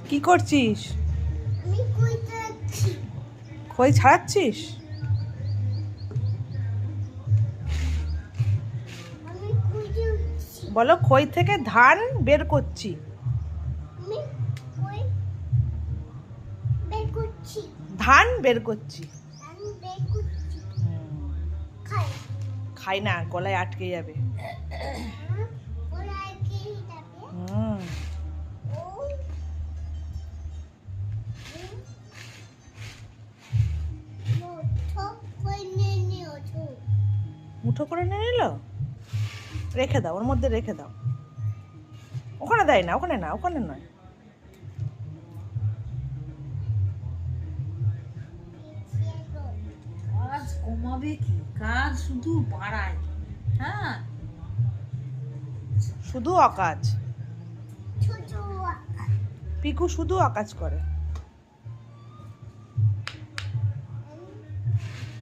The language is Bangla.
কি করছিস? আমি কই যাচ্ছি? খই ছাড়াচ্ছিস? আমি কই যাচ্ছি? বলো, খই থেকে ধান বের করছি। আমি কই বের করছি? ধান বের করছি। আমি বের করছি। খাই। খাই না, গলায় আটকে যাবে। ওরা কি যাবে? হুম। ও মুঠো কই নিয়ে ওঠো। মুঠো করে নিয়ে নিল। রেখে দাও, ওর মধ্যে রেখে দাও। ওখানে দেয় না, ওখানে না, ওখানে নয়। কাজ কমাবে কি, কাজ শুধু বাড়ায়। হ্যাঁ, শুধু অকাজ। ছোট পিকু শুধু অকাজ করে।